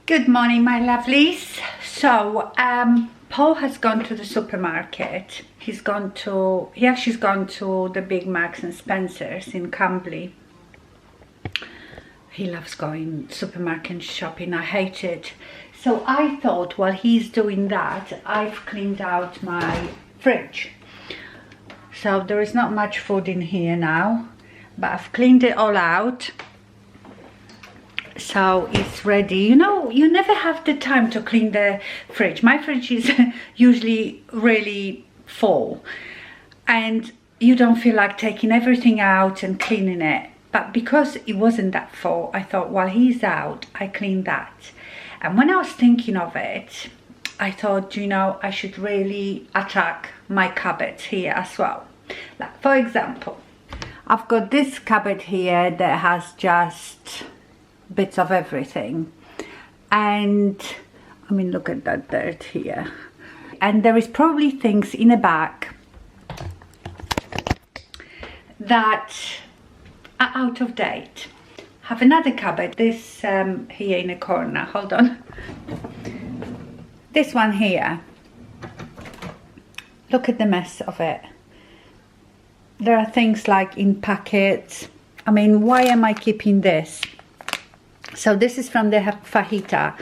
Good morning, my lovelies. So Paul has gone to the supermarket. He actually's gone to the big Marks and Spencer's in Camberley. He loves going supermarket shopping. I hate it. So I thought while he's doing that, I've cleaned out my fridge. So there is not much food in here now, but I've cleaned it all out. So it's ready. You know, you never have the time to clean the fridge. My fridge is usually really full and you don't feel like taking everything out and cleaning it. But because it wasn't that full, I thought while he's out, I clean that. And when I was thinking of it, I thought, you know, I should really attack my cupboard here as well. Like, for example, I've got this cupboard here that has just bits of everything, and I mean, look at that dirt here, and there is probably things in the back that are out of date. Have another cupboard, this here in a corner, hold on, this one here, look at the mess of it. There are things like in packets. I mean, why am I keeping this? So this is from the fajita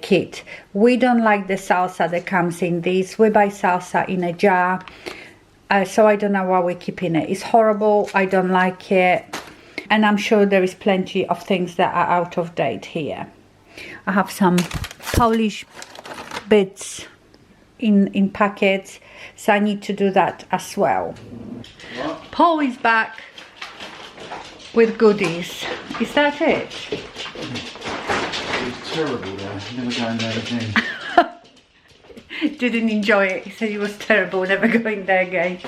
kit. We don't like the salsa that comes in this. We buy salsa in a jar. So I don't know why we're keeping it. It's horrible. I don't like it. And I'm sure there is plenty of things that are out of date here. I have some Polish bits in packets. So I need to do that as well. What? Paul is back with goodies. Is that it? It was terrible there. Never going there again. Didn't enjoy it. He said it was terrible, never going there again.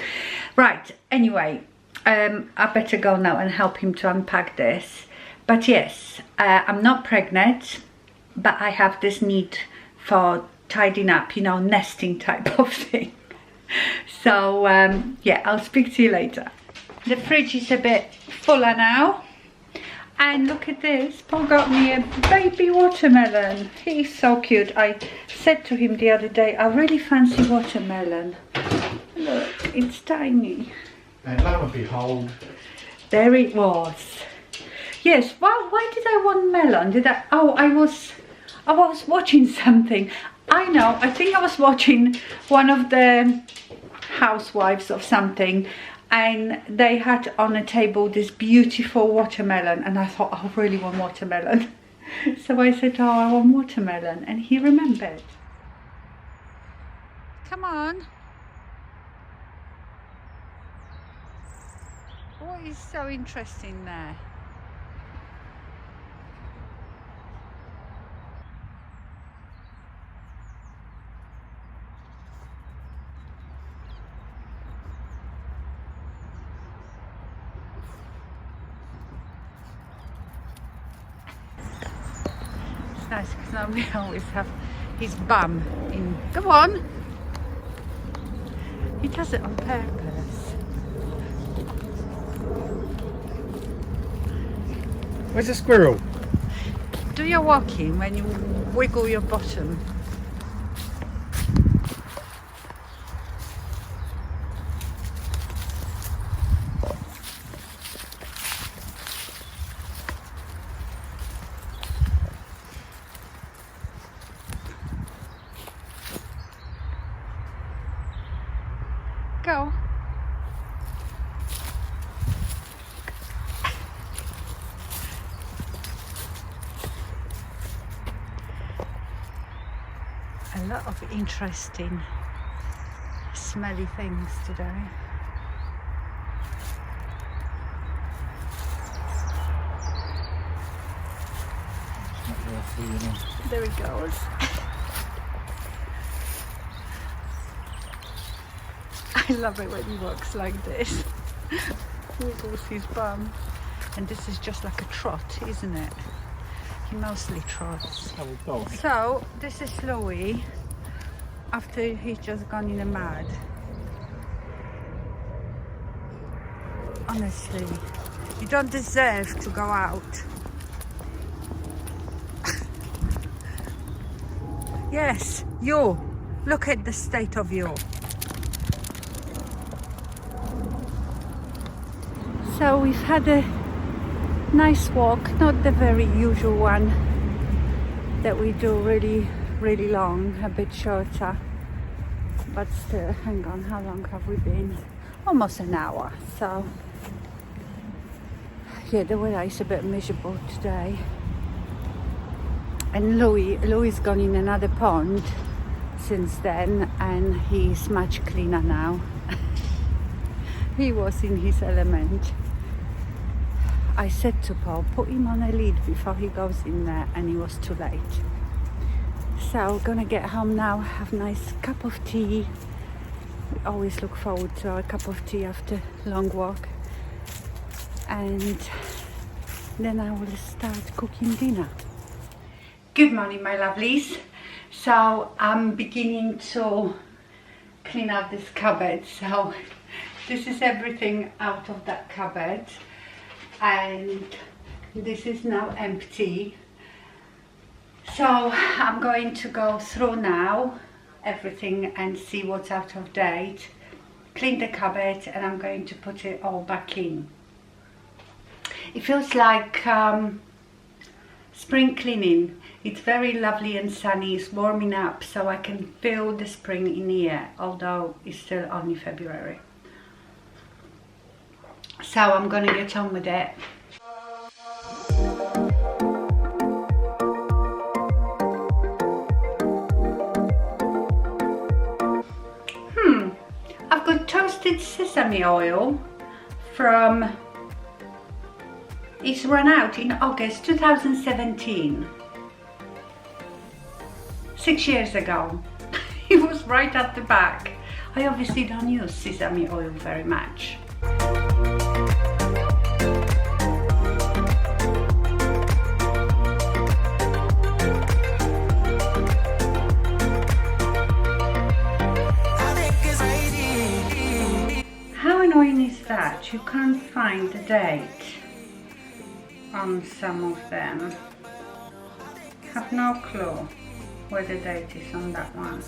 Right, anyway, I better go now and help him to unpack this. But yes, I'm not pregnant, but I have this need for tidying up, you know, nesting type of thing. So yeah, I'll speak to you later. The fridge is a bit fuller now. And look at this, Paul got me a baby watermelon. He's so cute. I said to him the other day, I really fancy watermelon. Look, it's tiny. And lo and behold, there it was. Yes, well, why did I want melon? I was watching something. I know, I think I was watching one of the housewives of something, and they had on a table this beautiful watermelon, and I thought, I really want watermelon. So I said, oh, I want watermelon, and he remembered. Come on. What is so interesting there? Nice, because now we always have his bum in. Go on! He does it on purpose. where's the squirrel? Do your walking when you wiggle your bottom. Go. A lot of interesting smelly things today. There he goes. I love it when he walks like this. Wiggles his bum. And this is just like a trot, isn't it? He mostly trots. So this is Louis after he's just gone in the mud. Honestly, you don't deserve to go out. Yes, you. Look at the state of you. So we've had a nice walk, not the very usual one that we do really long, a bit shorter. But still, hang on, how long have we been? Almost an hour. So yeah, the weather is a bit miserable today. And Louis gone in another pond since then, and he's much cleaner now. He was in his element. I said to Paul, put him on a lead before he goes in there, and he was too late. So we're gonna get home now, have a nice cup of tea. We always look forward to our cup of tea after a long walk. And then I will start cooking dinner. Good morning, my lovelies. So I'm beginning to clean out this cupboard. So this is everything out of that cupboard, and this is now empty. So I'm going to go through now everything and see what's out of date, clean the cupboard, and I'm going to put it all back in. It feels like spring cleaning. It's very lovely and sunny, it's warming up, so I can feel the spring in here, although it's still only February. So I'm gonna get on with it. I've got toasted sesame oil from, it's run out in August 2017. 6 years ago. It was right at the back. I obviously don't use sesame oil very much. How annoying is that? You can't find the date on some of them. Have no clue where the date is on that one.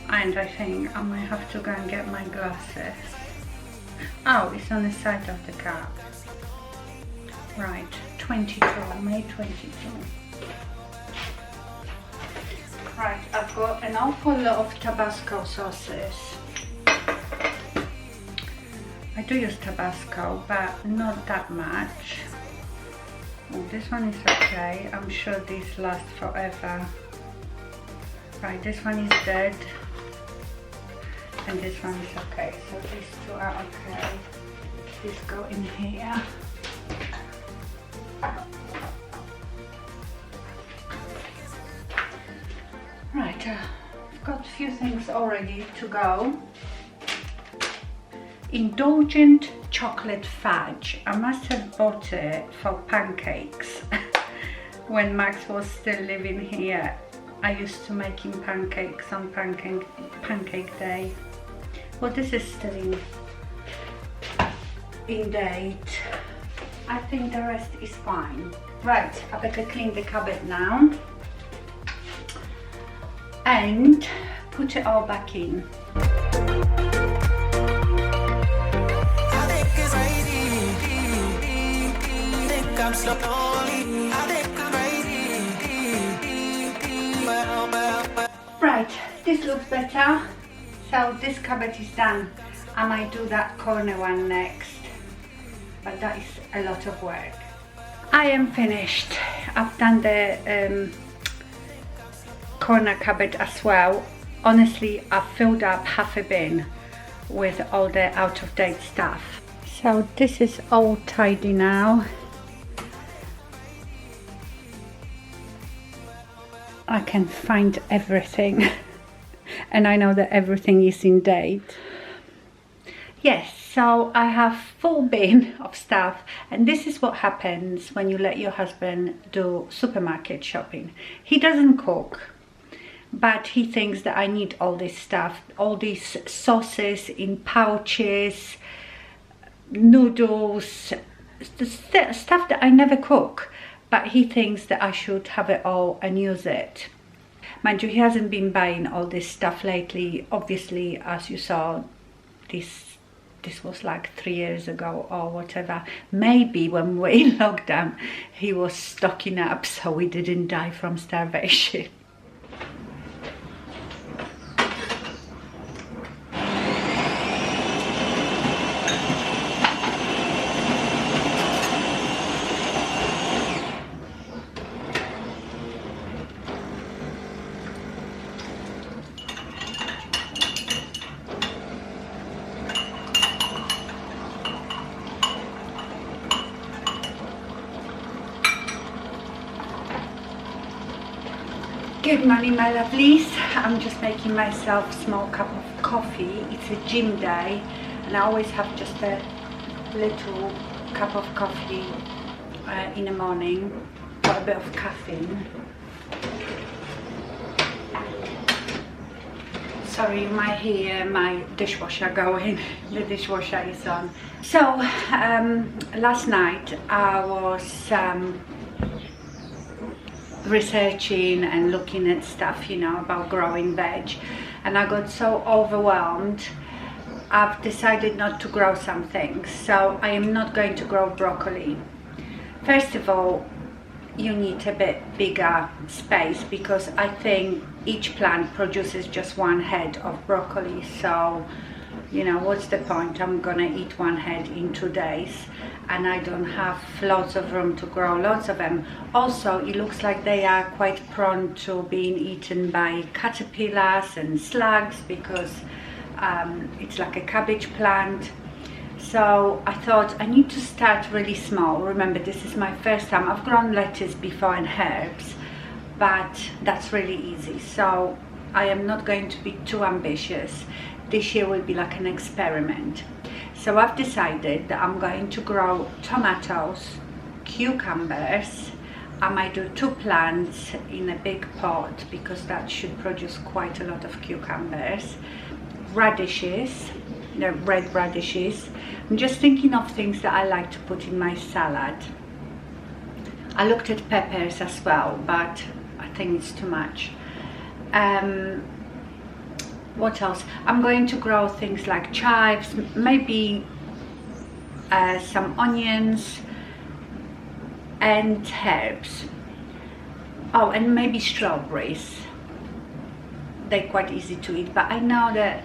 And I think I might have to go and get my glasses. Oh, it's on the side of the cup. Right, 22, May 22. Right, I've got an awful lot of Tabasco sauces. I do use Tabasco, but not that much. Oh, this one is okay. I'm sure these last forever. Right, this one is dead. And this one is okay. So these two are okay. These go in here. Right, I've got a few things already to go. Indulgent chocolate fudge. I must have bought it for pancakes when Max was still living here. I used to make him pancakes on pancake day. Well, this is still in date. I think the rest is fine. Right, I better clean the cupboard now and put it all back in. Right, this looks better. So this cupboard is done. I might do that corner one next, but that is a lot of work. I am finished. I've done the corner cupboard as well. Honestly, I've filled up half a bin with all the out-of-date stuff. So this is all tidy now. I can find everything and I know that everything is in date. Yes, so I have full bin of stuff, and this is what happens when you let your husband do supermarket shopping. He doesn't cook, but he thinks that I need all this stuff, all these sauces in pouches, noodles, the stuff that I never cook. but he thinks that I should have it all and use it. Mind you, he hasn't been buying all this stuff lately. Obviously, as you saw, this was like 3 years ago or whatever. Maybe when we were in lockdown, he was stocking up so we didn't die from starvation. Good morning, my lovelies. I'm just making myself a small cup of coffee. It's a gym day and I always have just a little cup of coffee in the morning, got a bit of caffeine. Sorry, you might hear my dishwasher going. The dishwasher is on. So last night I was researching and looking at stuff, you know, about growing veg, and I got so overwhelmed. I've decided not to grow some things, so I am not going to grow broccoli. First of all, you need a bit bigger space because I think each plant produces just one head of broccoli, so you know, what's the point? I'm gonna eat one head in 2 days and I don't have lots of room to grow lots of them. Also, it looks like they are quite prone to being eaten by caterpillars and slugs because it's like a cabbage plant. So I thought I need to start really small. Remember, this is my first time. I've grown lettuce before and herbs, but that's really easy. So I am not going to be too ambitious. This year will be like an experiment. So I've decided that I'm going to grow tomatoes, cucumbers. I might do 2 plants in a big pot because that should produce quite a lot of cucumbers. Radishes, the red radishes. I'm just thinking of things that I like to put in my salad. I looked at peppers as well, but I think it's too much. What else? I'm going to grow things like chives, maybe some onions and herbs. Oh, and maybe strawberries. They're quite easy to eat, but I know that,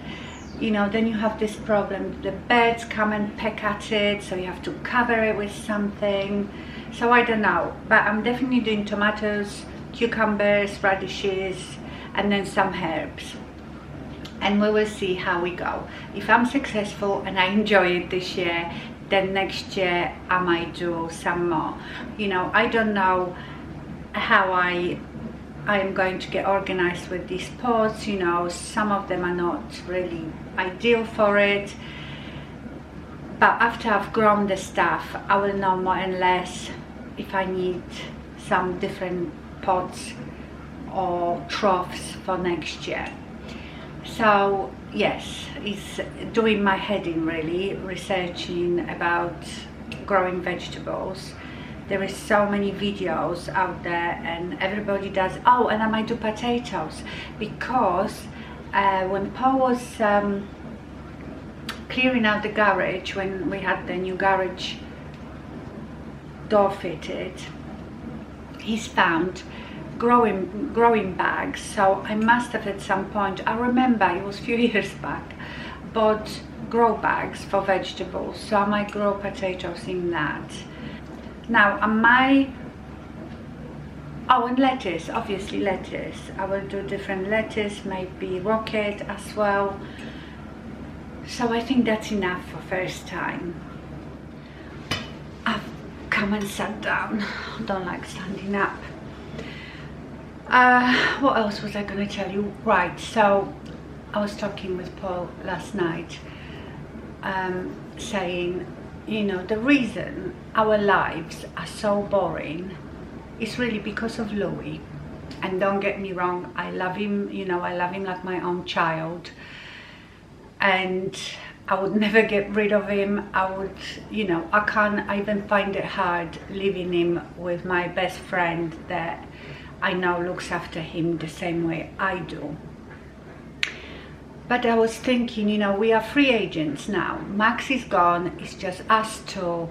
you know, then you have this problem. The birds come and peck at it, so you have to cover it with something. So I don't know, but I'm definitely doing tomatoes, cucumbers, radishes, and then some herbs. And we will see how we go. If I'm successful and I enjoy it this year, then next year I might do some more. You know, I don't know how I am going to get organized with these pots. You know, some of them are not really ideal for it. But after I've grown the stuff, I will know more and less if I need some different pots or troughs for next year. So yes, it's doing my head in really, researching about growing vegetables. There is so many videos out there and everybody does. Oh, and I might do potatoes because when Paul was clearing out the garage, when we had the new garage door fitted, he's found growing bags. So I must have at some point, I remember it was a few years back, bought grow bags for vegetables, so I might grow potatoes in that. Now I might, oh, and lettuce, obviously lettuce, I will do different lettuce, maybe rocket as well. So I think that's enough for first time. I've come and sat down, I don't like standing up. What else was I going to tell you? Right, so I was talking with Paul last night, saying, you know, the reason our lives are so boring is really because of Louis. And don't get me wrong, I love him, you know, I love him like my own child. And I would never get rid of him. I would, you know, I even find it hard leaving him with my best friend that I know looks after him the same way I do. But I was thinking, you know, we are free agents now. Max is gone, it's just us two.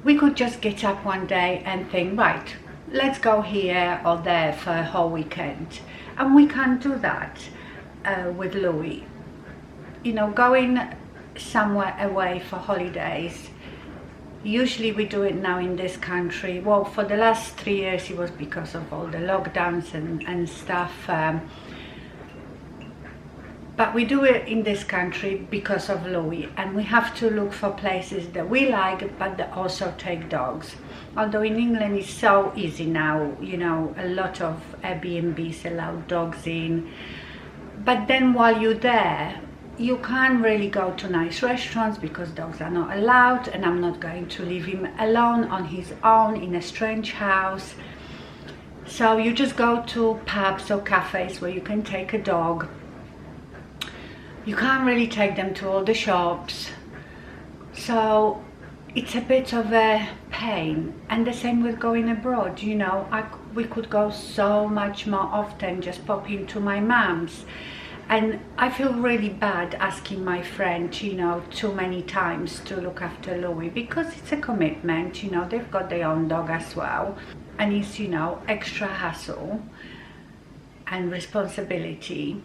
We could just get up one day and think, right, let's go here or there for a whole weekend. And we can't do that with Louis. You know, going somewhere away for holidays, usually we do it now in this country. Well, for the last 3 years it was because of all the lockdowns and stuff. But we do it in this country because of Louis, and we have to look for places that we like but that also take dogs. Although in England it's so easy now, you know, a lot of Airbnbs allow dogs in. But then while you're there, you can't really go to nice restaurants because dogs are not allowed, and I'm not going to leave him alone on his own in a strange house. So you just go to pubs or cafes where you can take a dog. You can't really take them to all the shops, so it's a bit of a pain. And the same with going abroad, you know, we could go so much more often, just pop into my mum's. And I feel really bad asking my friend, you know, too many times to look after Louis, because it's a commitment, you know, they've got their own dog as well. And it's, you know, extra hassle and responsibility.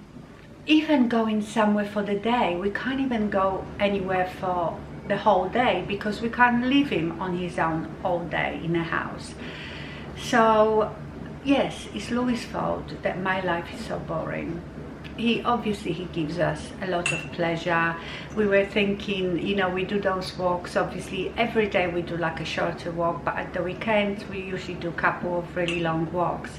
Even going somewhere for the day, we can't even go anywhere for the whole day because we can't leave him on his own all day in a house. So yes, it's Louis' fault that my life is so boring. He gives us a lot of pleasure. We were thinking, you know, we do those walks, obviously every day we do like a shorter walk, but at the weekends we usually do a couple of really long walks.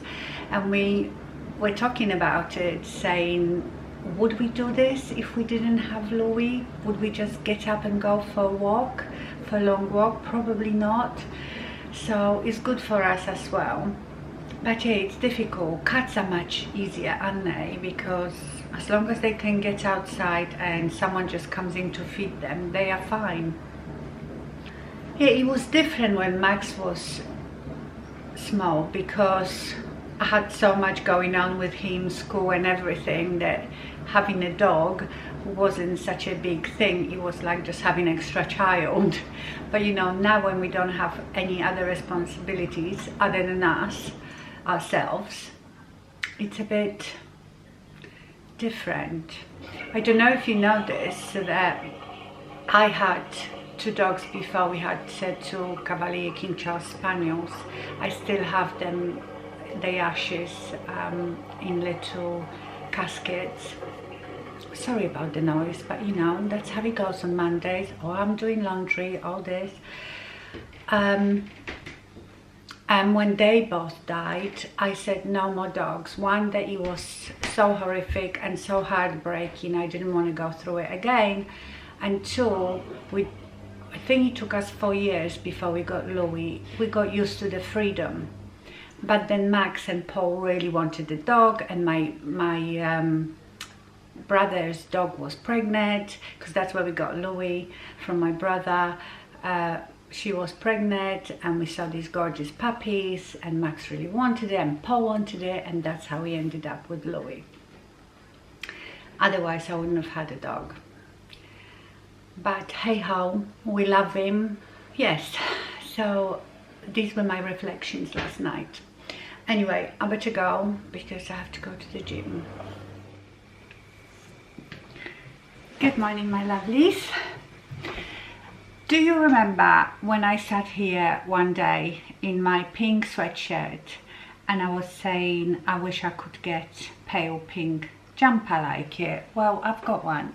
And we were talking about it, saying, would we do this if we didn't have Louis? Would we just get up and go for a walk, for a long walk? Probably not. So it's good for us as well. But yeah, it's difficult. Cats are much easier, aren't they? Because as long as they can get outside and someone just comes in to feed them, they are fine. Yeah, it was different when Max was small because I had so much going on with him, school and everything, that having a dog wasn't such a big thing. It was like just having an extra child. But you know, now when we don't have any other responsibilities other than ourselves, it's a bit different. I don't know if you know this, that I had 2 dogs before. We had 2 Cavalier King Charles Spaniels. I still have them, the ashes in little caskets. Sorry about the noise, but you know, that's how it goes on Mondays. Or I'm doing laundry, all this. And when they both died, I said no more dogs. One, that it was so horrific and so heartbreaking, I didn't want to go through it again. And 2, I think it took us 4 years before we got Louis. We got used to the freedom. But then Max and Paul really wanted the dog, and my brother's dog was pregnant, because that's where we got Louis, from my brother. She was pregnant and we saw these gorgeous puppies, and Max really wanted it and Paul wanted it, and that's how we ended up with Louis. Otherwise I wouldn't have had a dog. But hey ho, we love him. Yes, so these were my reflections last night. Anyway, I better go because I have to go to the gym. Good morning, my lovelies. Do you remember when I sat here one day in my pink sweatshirt and I was saying I wish I could get pale pink jumper like it? Well, I've got one.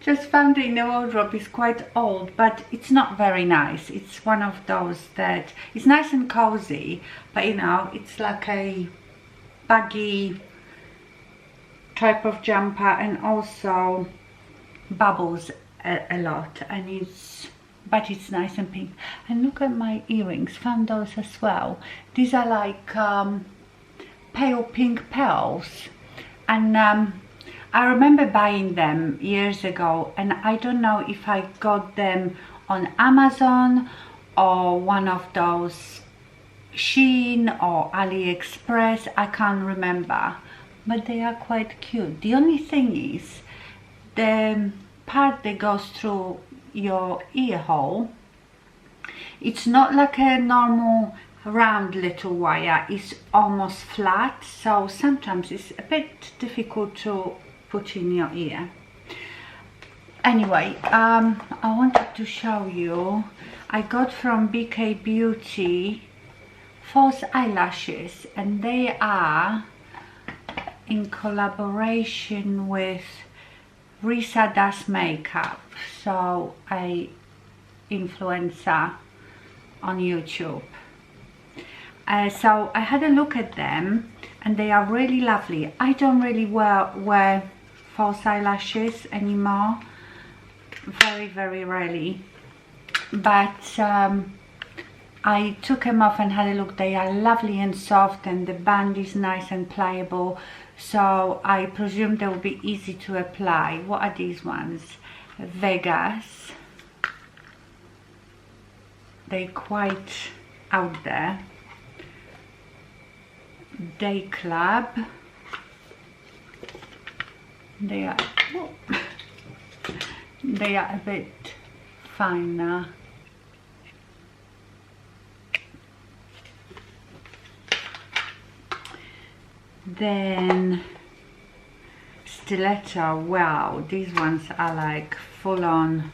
Just found it in the wardrobe. It's quite old, but it's not very nice. It's one of those that it's nice and cozy, but you know, it's like a baggy type of jumper, and also bubbles a lot, and but it's nice and pink. And look at my earrings, found those as well. These are like pale pink pearls, and I remember buying them years ago, and I don't know if I got them on Amazon or one of those Shein or AliExpress. I can't remember, but they are quite cute. The only thing is the part that goes through your ear hole, it's not like a normal round little wire, it's almost flat, so sometimes it's a bit difficult to put in your ear. Anyway, I wanted to show you, I got from BK Beauty false eyelashes, and they are in collaboration with Risa Does Makeup, so a influencer on YouTube. So I had a look at them, and they are really lovely. I don't really wear false eyelashes anymore, very rarely, but I took them off and had a look. They are lovely and soft, and the band is nice and pliable, so I presume they will be easy to apply. What are these ones? Vegas. They're quite out there. Day Club. They are a bit finer. Then Stiletto. Wow, these ones are like full on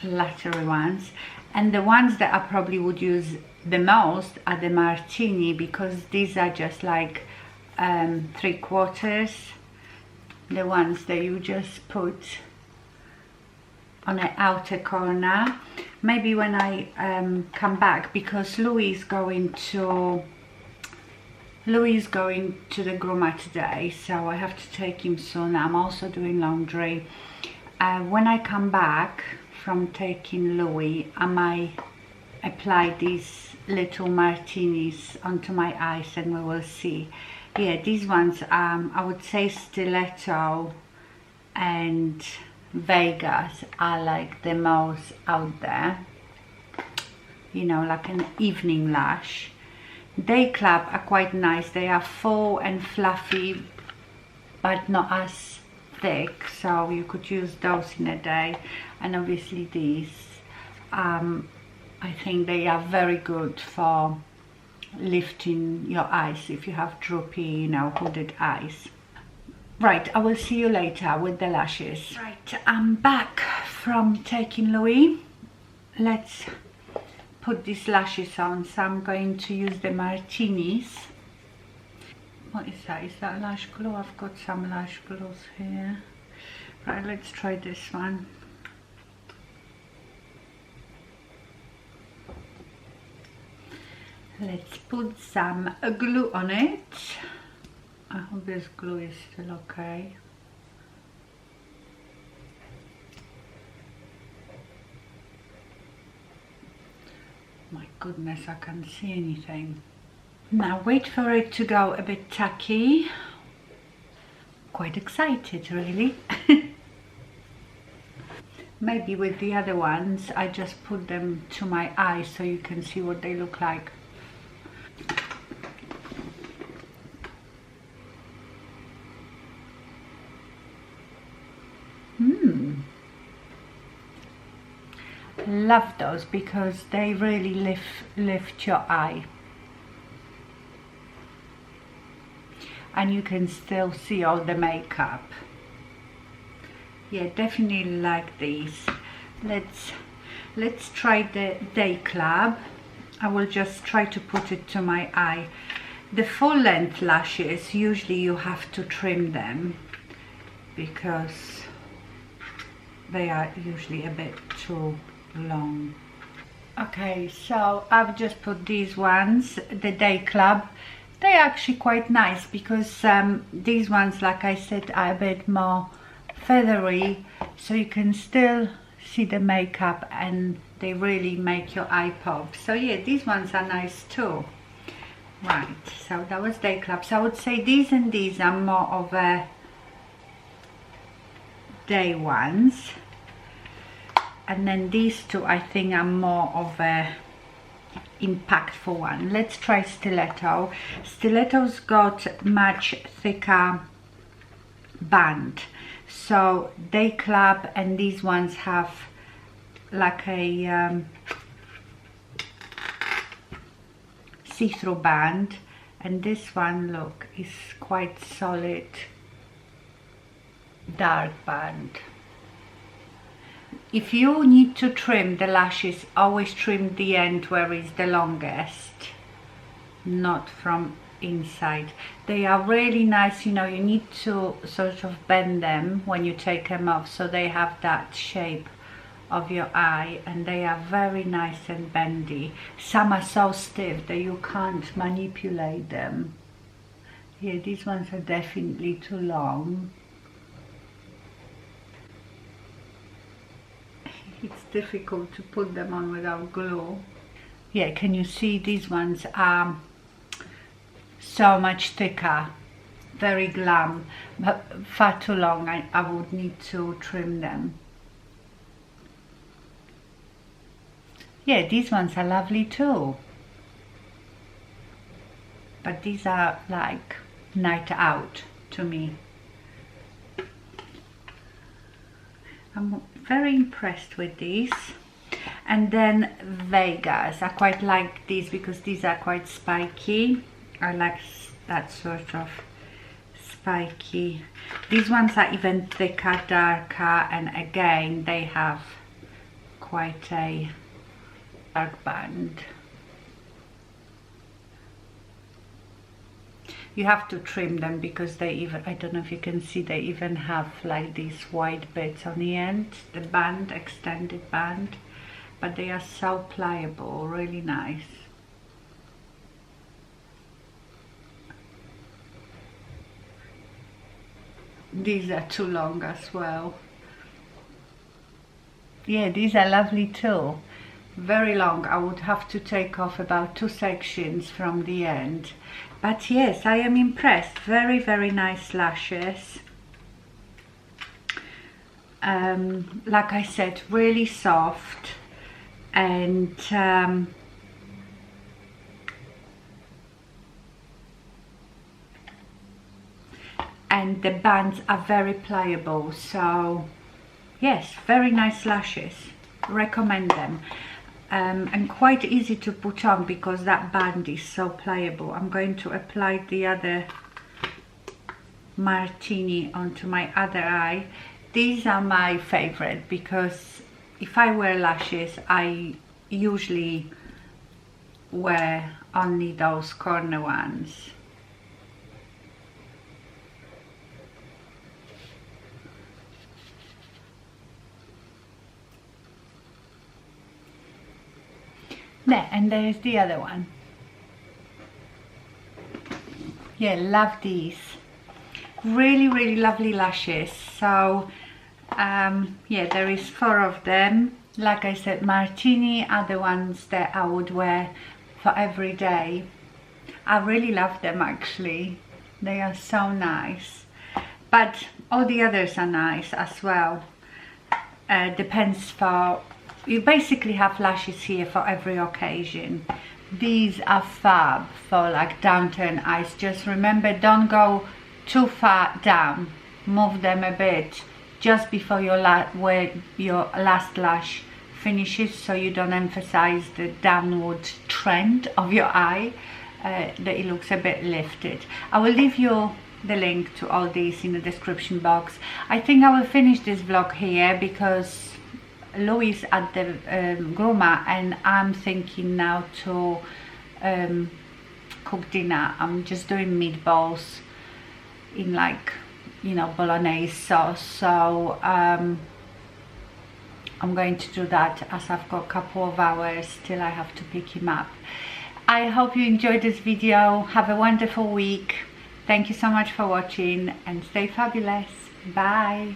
flattery ones, and the ones that I probably would use the most are the Martini, because these are just like 3/4, the ones that you just put on an outer corner. Maybe when I come back, because Louis is going to the groomer today, so I have to take him soon. I'm also doing laundry. When I come back from taking Louis, I might apply these little martinis onto my eyes, and we will see. Yeah, these ones, I would say Stiletto and Vegas are like the most out there, you know, like an evening lash. Day Club are quite nice. They are full and fluffy, but not as thick, so you could use those in a day. And obviously these, I think they are very good for lifting your eyes if you have droopy, you know, hooded eyes. Right, I will see you later with the lashes. Right, I'm back from taking Louis. Let's put these lashes on. So I'm going to use the Martinis. What is that? Is that lash glue? I've got some lash glues here. Right, let's try this one. Let's put some glue on it. I hope this glue is still okay. My goodness, I can't see anything. Now wait for it to go a bit tacky. Quite excited, really. Maybe with the other ones, I just put them to my eyes so you can see what they look like. Love those because they really lift your eye, and you can still see all the makeup. Yeah, definitely like these. Let's try the Day Club. I will just try to put it to my eye. The full length lashes, usually you have to trim them because they are usually a bit too long. Okay, so I've just put these ones, the Day Club. They're actually quite nice because these ones, like I said, are a bit more feathery, so you can still see the makeup and they really make your eye pop. So yeah, these ones are nice too. Right, so that was day clubs. I would say these and these are more of a day ones, and then these two I think are more of a impactful one. Let's try stiletto. Stiletto's got much thicker band, so day club and these ones have like a see-through band, and this one, look, is quite solid dark band. If you need to trim the lashes, always trim the end where it's the longest, not from inside. They are really nice, you know, you need to sort of bend them when you take them off so they have that shape of your eye, and they are very nice and bendy. Some are so stiff that you can't manipulate them. Yeah, these ones are definitely too long. It's difficult to put them on without glue. Yeah, can you see these ones are so much thicker, very glam, but far too long. I would need to trim them. Yeah, these ones are lovely too, but these are like night out to me. I'm very impressed with these. And then Vegas, I quite like these because these are quite spiky. I like that sort of spiky. These ones are even thicker, darker, and again they have quite a dark band. You have to trim them because they even, I don't know if you can see, they even have like these white bits on the end, the band, extended band, but they are so pliable, really nice. These are too long as well. Yeah, these are lovely too. Very long. I would have to take off about 2 sections from the end. But yes, I am impressed. Very, very nice lashes. Like I said, really soft, and the bands are very pliable. So yes, very nice lashes. Recommend them. And quite easy to put on because that band is so pliable. I'm going to apply the other martini onto my other eye. These are my favorite because if I wear lashes, I usually wear only those corner ones. There, and there is the other one. Yeah, love these. Really, really lovely lashes. So yeah, there is 4 of them. Like I said, martini are the ones that I would wear for every day. I really love them actually. They are so nice. But all the others are nice as well. Depends for, you basically have lashes here for every occasion. These are fab for like downturn eyes. Just remember, don't go too far down. Move them a bit just before where your last lash finishes, so you don't emphasize the downward trend of your eye, that it looks a bit lifted. I will leave you the link to all these in the description box. I think I will finish this vlog here because Louis at the groomer and I'm thinking now to cook dinner. I'm just doing meatballs in like, you know, bolognese sauce, so I'm going to do that as I've got a couple of hours till I have to pick him up. I hope you enjoyed this video. Have a wonderful week. Thank you so much for watching and stay fabulous. Bye.